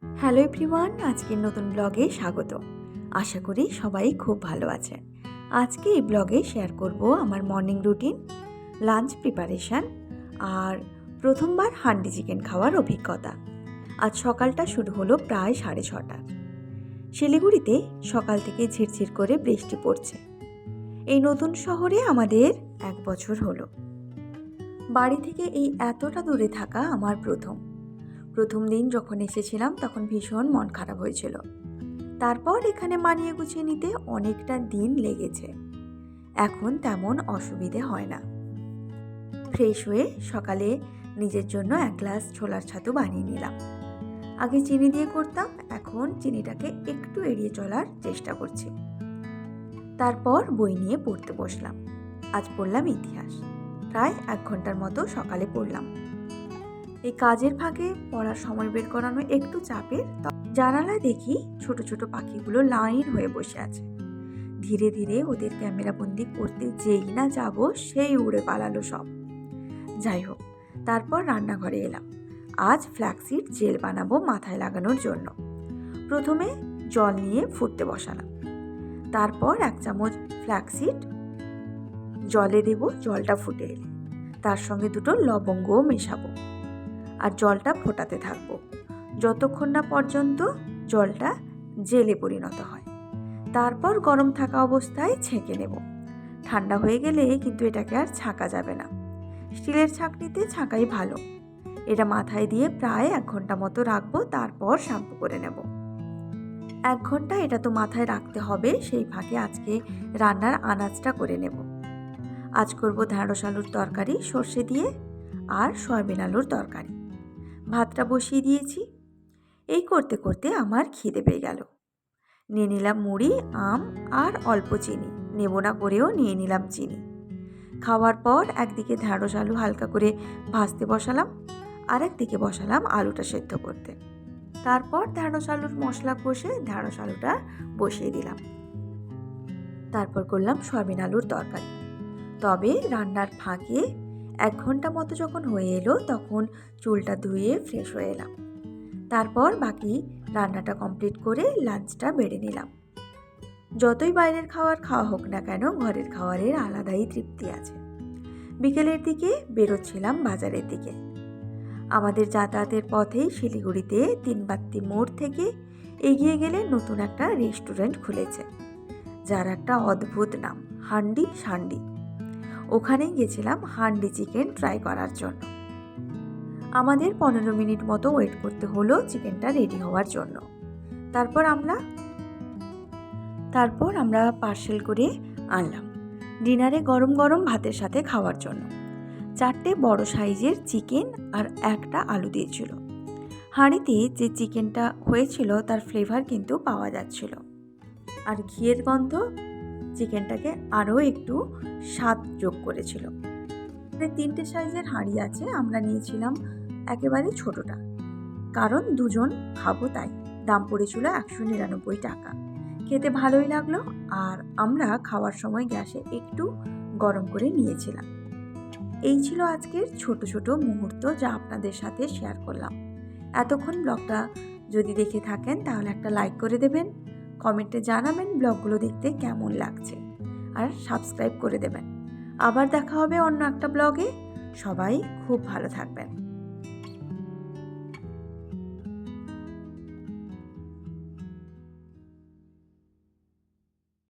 Hello everyone, আজকের নতুন ব্লগে স্বাগত। আশা করি সবাই খুব ভালো আছে। আজকে এই ব্লগে শেয়ার করব আমার মর্নিং রুটিন, লাঞ্চ প্রিপারেশান আর প্রথমবার হান্ডি চিকেন খাওয়ার অভিজ্ঞতা। আজ সকালটা শুরু হলো প্রায় 6:30। শিলিগুড়িতে সকাল থেকে ঝিরঝির করে বৃষ্টি পড়ছে। এই নতুন শহরে আমাদের 1 বছর হলো। বাড়ি থেকে এই এতটা দূরে থাকা আমার প্রথম দিন যখন এসেছিলাম তখন ভীষণ মন খারাপ হয়েছিল। তারপর এখানে মানিয়ে গুছিয়ে নিতে অনেকটা দিন লেগেছে। এখন তেমন অসুবিধে হয় না। ফ্রেশ হয়ে সকালে নিজের জন্য 1 গ্লাস ছোলার ছাতু বানিয়ে নিলাম। আগে চিনি দিয়ে করতাম, এখন চিনিটাকে একটু এড়িয়ে চলার চেষ্টা করছি। তারপর বই নিয়ে পড়তে বসলাম। আজ পড়লাম ইতিহাস। প্রায় 1 ঘন্টার মতো সকালে পড়লাম। এই কাজের ফাঁকে পড়ার সময় বের করানো একটু চাপের। জানালায় দেখি ছোট ছোট পাখিগুলো লাইন হয়ে বসে আছে। ধীরে ধীরে ওদের ক্যামেরাবন্দি করতে যেই না যাব সেই উড়ে পালালো সব। যাই হোক, তারপর রান্নাঘরে এলাম। আজ ফ্ল্যাক্সিড জেল বানাবো মাথায় লাগানোর জন্য। প্রথমে জল নিয়ে ফুটতে বসালাম। তারপর 1 চামচ ফ্ল্যাক্সিড জলে দেব। জলটা ফুটে এলে তার সঙ্গে 2টো লবঙ্গও মেশাবো আর জলটা ফোটাতে থাকবো যতক্ষণ না পর্যন্ত জলটা জেলে পরিণত হয়। তারপর গরম থাকা অবস্থায় ছেঁকে নেব। ঠান্ডা হয়ে গেলে কিন্তু এটাকে আর ছাঁকা যাবে না। স্টিলের ছাঁকনিতে ছাঁকাই ভালো। এটা মাথায় দিয়ে প্রায় 1 ঘন্টা মতো রাখবো, তারপর শ্যাম্পু করে নেব। 1 ঘন্টা এটা তো মাথায় রাখতে হবে। সেই ফাঁকে আজকে রান্নার আনাজটা করে নেব। আজ করব ঢ্যাঁড়স আলুর তরকারি সর্ষে দিয়ে আর সয়াবিন আলুর তরকারি। ভাতটা বসিয়ে দিয়েছি। এই করতে করতে আমার খিদে পেয়ে গেল। নিয়ে নিলাম মুড়ি, আম আর অল্প চিনি। নেব না করেও নিয়ে নিলাম চিনি। খাওয়ার পর একদিকে ঢ্যাঁড়স আলু হালকা করে ভাজতে বসালাম, আর একদিকে বসালাম আলুটা সেদ্ধ করতে। তারপর ঢ্যাঁড়স আলুর মশলা কষে ঢ্যাঁড়স আলুটা বসিয়ে দিলাম। তারপর করলাম সয়াবিন আলুর তরকারি। তবে রান্নার ফাঁকে 1 ঘন্টা মতো যখন হয়ে এলো তখন চুলটা ধুয়ে ফ্রেশ হয়ে এলাম। তারপর বাকি রান্নাটা কমপ্লিট করে লাঞ্চটা বেড়ে নিলাম। যতই বাইরের খাবার খাওয়া হোক না কেন, ঘরের খাবারের আলাদাই তৃপ্তি আছে। বিকেলের দিকে বেরোচ্ছিলাম বাজারের দিকে। আমাদের যাতায়াতের পথেই শিলিগুড়িতে 3 বাত্তি মোড় থেকে এগিয়ে গেলে নতুন একটা রেস্টুরেন্ট খুলেছে, যার একটা অদ্ভুত নাম, হান্ডি সান্ডি। ওখানেই গেছিলাম হান্ডি চিকেন ট্রাই করার জন্য। আমাদের 15 মিনিট মতো ওয়েট করতে হলো চিকেনটা রেডি হওয়ার জন্য। তারপর আমরা পার্সেল করে আনলাম ডিনারে গরম গরম ভাতের সাথে খাওয়ার জন্য। 4টে বড় সাইজের চিকেন আর 1টা আলু দিয়েছিল। হাঁড়িতে যে চিকেনটা হয়েছিল তার ফ্লেভার কিন্তু পাওয়া যাচ্ছিল, আর ঘিয়ের গন্ধ চিকেনটাকে আরও একটু স্বাদ যোগ করেছিল। 3টে সাইজের হাঁড়ি আছে। আমরা নিয়েছিলাম একেবারে ছোটটা, কারণ 2 জন খাবো তাই। দাম পড়েছিল 199 টাকা। খেতে ভালোই লাগলো, আর আমরা খাওয়ার সময় গ্যাসে একটু গরম করে নিয়েছিলাম। এই ছিল আজকের ছোট ছোট মুহূর্ত যা আপনাদের সাথে শেয়ার করলাম। এতক্ষণ ব্লগটা যদি দেখে থাকেন তাহলে একটা লাইক করে দেবেন, কমেন্টে জানাবেন ব্লগগুলো দেখতে কেমন লাগছে, আর সাবস্ক্রাইব করে দেবেন। আবার দেখা হবে অন্য একটা ব্লগে। সবাই খুব ভালো থাকবেন।